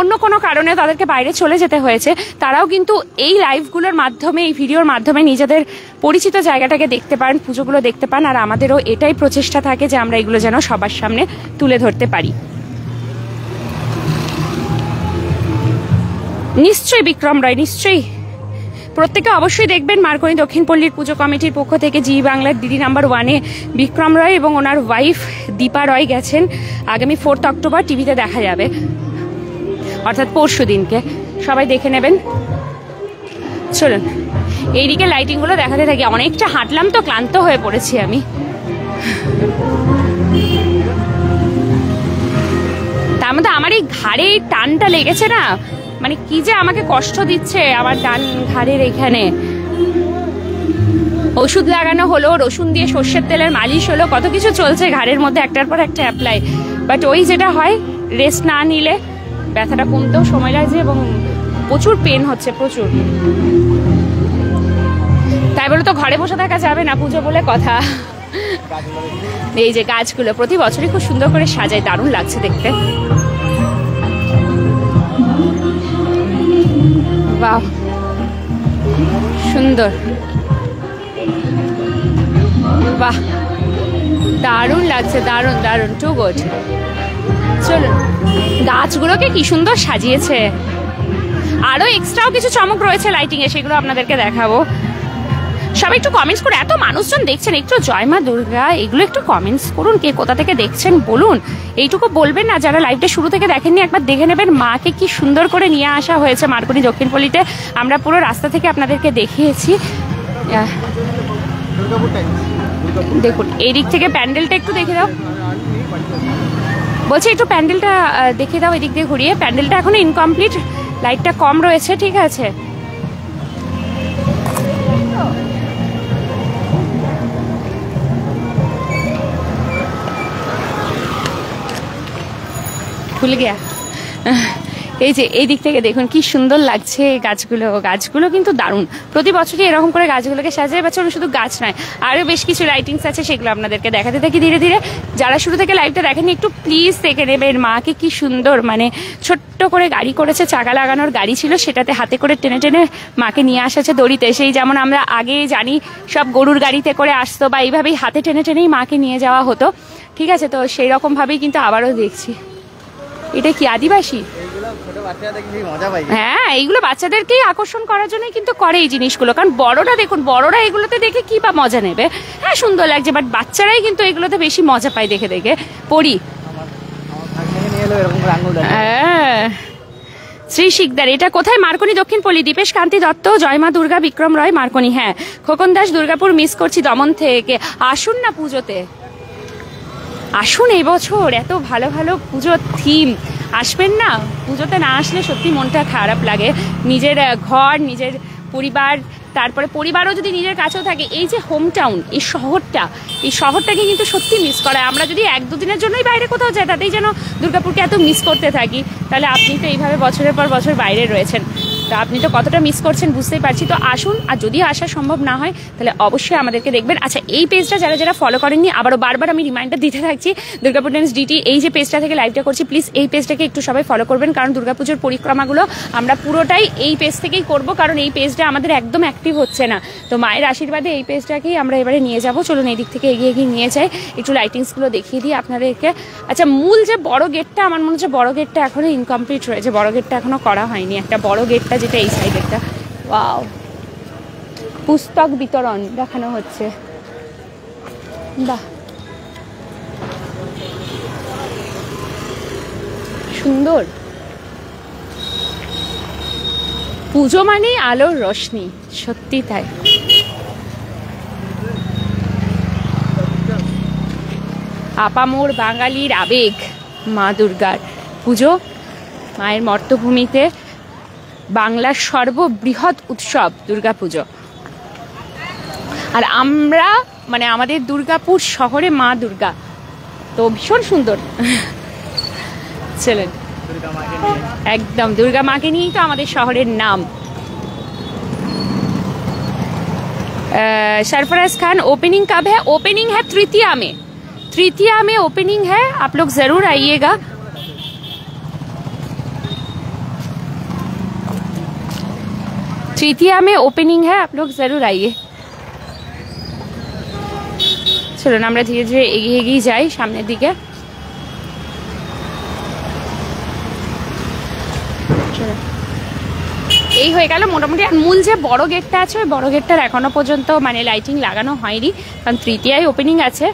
অন্য কোনো কারণে তাদেরকে বাইরে চলে যেতে হয়েছে, তারাও কিন্তু এই লাইভগুলোর মাধ্যমে, এই ভিডিওর মাধ্যমে নিজেদের পরিচিত জায়গাটাকে দেখতে পান, পুজোগুলো দেখতে পান। আর আমাদেরও এটাই প্রচেষ্টা থাকে যে আমরা এগুলো যেন সবার সামনে তুলে ধরতে পারি। নিশ্চয়ই বিক্রম রায়, নিশ্চয়ই প্রত্যেকে অবশ্যই দেখবেন। মার্কনি দক্ষিণ পল্লীর পুজো কমিটির পক্ষ থেকে জি বাংলার দিদি নাম্বার 1-এ বিক্রম রায় এবং ওনার ওয়াইফ দীপা রয় গেছেন। আগামী 4 অক্টোবর টিভিতে দেখা যাবে, অর্থাৎ পরশু দিনকে। সবাই দেখে নেবেন। চলুন এইদিকে লাইটিংগুলো দেখাতে থাকি। অনেকটা হাঁটলাম তো, ক্লান্ত হয়ে পড়েছি আমি। তার মধ্যে আমার এই ঘাড়ে এই টানটা লেগেছে না, মানে কি যে আমাকে কষ্ট দিচ্ছে আমার ডান ঘাড়ের এখানে। ওষুধ লাগানো হলো, রসুন দিয়ে সর্ষের তেলের মালিশ হলো, কত কিছু চলছে ঘাড়ের মধ্যে, একটার পর একটা অ্যাপ্লাই। বাট ওই যেটা হয়, রেস্ট না নিলে ব্যথাটা কমতেও সময় লাগছে এবং প্রচুর পেন হচ্ছে, প্রচুর। তাই বলে তো ঘরে বসে থাকা যাবে না, পুজো বলে কথা। এই যে গাছগুলো প্রতি বছরই খুব সুন্দর করে সাজায়, দারুণ লাগছে দেখতে। বাহ, সুন্দর, বাহ, দারুণ লাগছে, দারুণ দারুণ, টু গুড। চলুন, গাছগুলোকে কি সুন্দর সাজিয়েছে, আরো এক্সট্রাও কিছু চমক রয়েছে লাইটিং এ, সেগুলো আপনাদেরকে দেখাবো। সবাই একটু কমেন্টস করে, এত মানুষজন দেখছেন, একটু জয় মা দুর্গা এগুলো একটু কমেন্টস করুন, কে কোথা থেকে দেখছেন বলুন। এইটুকু বলবেন না, যারা লাইভটা শুরু থেকে দেখেননি একবার দেখে নেবেন। মাকে কি সুন্দর করে নিয়ে আসা হয়েছে মার্কনি দক্ষিণপল্লীতে, আমরা পুরো রাস্তা থেকে আপনাদেরকে দেখিয়েছি। দেখুন এই দিক থেকে প্যান্ডেলটা একটু দেখে দাও, বলছি একটু প্যান্ডেলটা দেখে দাও এদিক দিয়ে ঘুরিয়ে। প্যান্ডেলটা এখনো ইনকমপ্লিট, লাইটটা কম রয়েছে, ঠিক আছে। ভুল গিয়া। এই যে এই দিক থেকে দেখুন কি সুন্দর লাগছে গাছগুলো, গাছগুলো কিন্তু দারুণ। প্রতি বছরই এরকম করে গাছগুলোকে সাজায়, বা চলো শুধু গাছ নয়, আরও বেশ কিছু লাইটিংস আছে, সেগুলো আপনাদেরকে দেখাতে থাকি ধীরে ধীরে। যারা শুরু থেকে লাইভটা দেখেনি একটু প্লিজ দেখে নেবেন। মাকে কি সুন্দর, মানে ছোট্ট করে গাড়ি করেছে, চাকা লাগানোর গাড়ি ছিল, সেটাতে হাতে করে টেনে টেনে মাকে নিয়ে আসাছে দড়িতে। সেই যেমন আমরা আগে জানি সব গরুর গাড়িতে করে আসতো, বা এইভাবেই হাতে টেনে টেনেই মাকে নিয়ে যাওয়া হতো, ঠিক আছে। তো সেই রকমভাবেই কিন্তু আবারও দেখছি। এটা কি আদিবাসী? হ্যাঁ, এইগুলো বাচ্চাদেরকেই আকর্ষণ করার জন্য কিন্তু করে এই জিনিসগুলো, কারণ বড়রা দেখুন, বড়রা এগুলোতে দেখে কি বা মজা নেবে। হ্যাঁ সুন্দর লাগছে, বাট বাচ্চারাই কিন্তু এগুলোতে বেশি মজা পায় দেখে দেখে। পড়ি হ্যাঁ শ্রী শিকদার, এটা কোথায়? মার্কনি দক্ষিণপল্লী। দীপেশ কান্তি দত্ত, জয় মা দুর্গা, বিক্রম রয়, মার্কনি। হ্যাঁ খোকন দাস, দুর্গাপুর মিস করছি দমন থেকে। আসুন না পুজোতে, আসুন এই বছর, এত ভালো ভালো পুজোর থিম। আসবেন না? পুজোতে না আসলে সত্যি মনটা খারাপ লাগে। নিজের ঘর, নিজের পরিবার, তারপরে পরিবারও যদি নিজের কাছেও থাকে, এই যে হোম টাউন, এই শহরটাকে কিন্তু সত্যি মিস করায়। আমরা যদি 1-2 দিনের জন্যই বাইরে কোথাও যাই, তাতেই যেন দুর্গাপুরকে এত মিস করতে থাকি। তাহলে আপনি তো এইভাবে বছরের পর বছর বাইরে রয়েছেন, তো আপনি তো কতটা মিস করছেন বুঝতেই পারছি। তো আসুন, আর যদি আসা সম্ভব না হয় তাহলে অবশ্যই আমাদেরকে দেখবেন। আচ্ছা এই পেজটা যারা যারা ফলো করেননি, আবারও বারবার আমি রিমাইন্ডার দিতে থাকছি, দুর্গাপুর টাইমস ডিটি এই যে পেজটা থেকে লাইভটা করছি, প্লিজ এই পেজটাকে একটু সবাই ফলো করবেন, কারণ দুর্গাপুজোর পরিক্রমাগুলো আমরা পুরোটাই এই পেজ থেকেই করব, কারণ এই পেজটা আমাদের একদম অ্যাক্টিভ হচ্ছে না। তো মায়ের আশীর্বাদে এই পেজটাকেই আমরা এবারে নিয়ে যাব। চলুন এই দিক থেকে এগিয়ে এগিয়ে নিয়ে যাই, একটু লাইটিংসগুলো দেখিয়ে দিই আপনাদেরকে। আচ্ছা মূল যে বড় গেটটা, আমার মনে হচ্ছে বড় গেটটা এখনো ইনকমপ্লিট রয়েছে, বড় গেটটা এখনো করা হয়নি। একটা বড় গেটটা যেটা এই সাইডেরটা, ওয়াও, পুস্তক বিতরণ দেখানো হচ্ছে, বাহ সুন্দর। পুজো মানেই আলোর রোশনি, সত্যি তাই। আপামোর বাঙালির আবেগ মা দুর্গার পুজো, মায়ের মর্তভূমিতে বাংলার সর্ববৃহৎ উৎসব দুর্গাপুজো। আর আমরা মানে আমাদের দুর্গাপুর শহরে মা দুর্গা, তো ভীষণ সুন্দর। চলেন, একদম দুর্গা মাকে নিয়েই তো আমাদের শহরের নাম। सरफराज खान, ओपनिंग कब है? ओपनिंग है तृतीया में ओपनिंग है, आप लोग जरूर आइएगा। तृतीया में ओपनिंग है, आप लोग जरूर आइए। চলুন আমরা ধীরে ধীরে এগিয়ে এগিয়ে যাই সামনের দিকে। এই হয়ে গেল মোটামুটি। আর মূল যে বড় গেটটা আছে, ওই বড় গেটটার এখনো পর্যন্ত মানে লাইটিং লাগানো হয়নি, কারণ তৃতীয়ায় ওপেনিং আছে।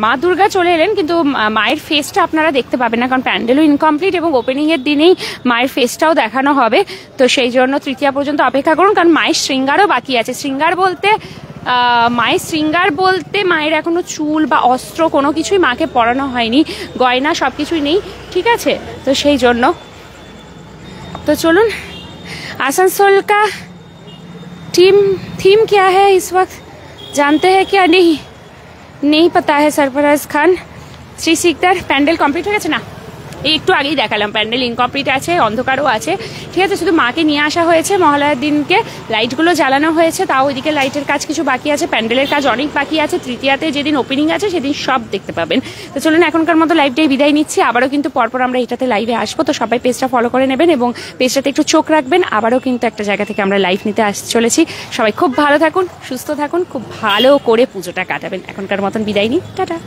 মা দুর্গা চলে এলেন, কিন্তু মায়ের ফেসটা আপনারা দেখতে পাবেন না, কারণ প্যান্ডেলও ইনকমপ্লিট এবং ওপেনিংয়ের দিনেই মায়ের ফেসটাও দেখানো হবে। তো সেই জন্য তৃতীয়া পর্যন্ত অপেক্ষা করুন, কারণ মায়ের শৃঙ্গারও বাকি আছে। মায়ের শৃঙ্গার বলতে মায়ের এখনো চুল বা অস্ত্র কোনো কিছুই মাকে পরানো হয়নি, গয়না সব কিছুই নেই, ঠিক আছে। তো সেই জন্য তো চলুন। आसनसोल का थीम क्या है इस वक्त जानते हैं क्या? नहीं पता है सरफराज खान। श्री सिकदार, প্যান্ডেল কমপ্লিট হয়ে গেছে? না, এই একটু আগেই দেখালাম প্যান্ডেল ইনকমপ্লিট আছে, অন্ধকারও আছে, ঠিক আছে। শুধু মাকে নিয়ে আসা হয়েছে মহালয়ার দিনকে, লাইটগুলো জ্বালানো হয়েছে, তাও ওইদিকে লাইটের কাজ কিছু বাকি আছে, প্যান্ডেলের কাজ অনেক বাকি আছে। তৃতীয়াতে যেদিন ওপেনিং আছে সেদিন সব দেখতে পাবেন। তো চলুন এখনকার মতো লাইভটাই বিদায় নিচ্ছি, আবারও কিন্তু পরপর আমরা এটাতে লাইভে আসবো। তো সবাই পেজটা ফলো করে নেবেন এবং পেজটাতে একটু চোখ রাখবেন, আবারও কিন্তু একটা জায়গা থেকে আমরা লাইভ নিতে চলেছি। সবাই খুব ভালো থাকুন, সুস্থ থাকুন, খুব ভালো করে পুজোটা কাটাবেন। এখনকার মতন বিদায় নিই, টাটা।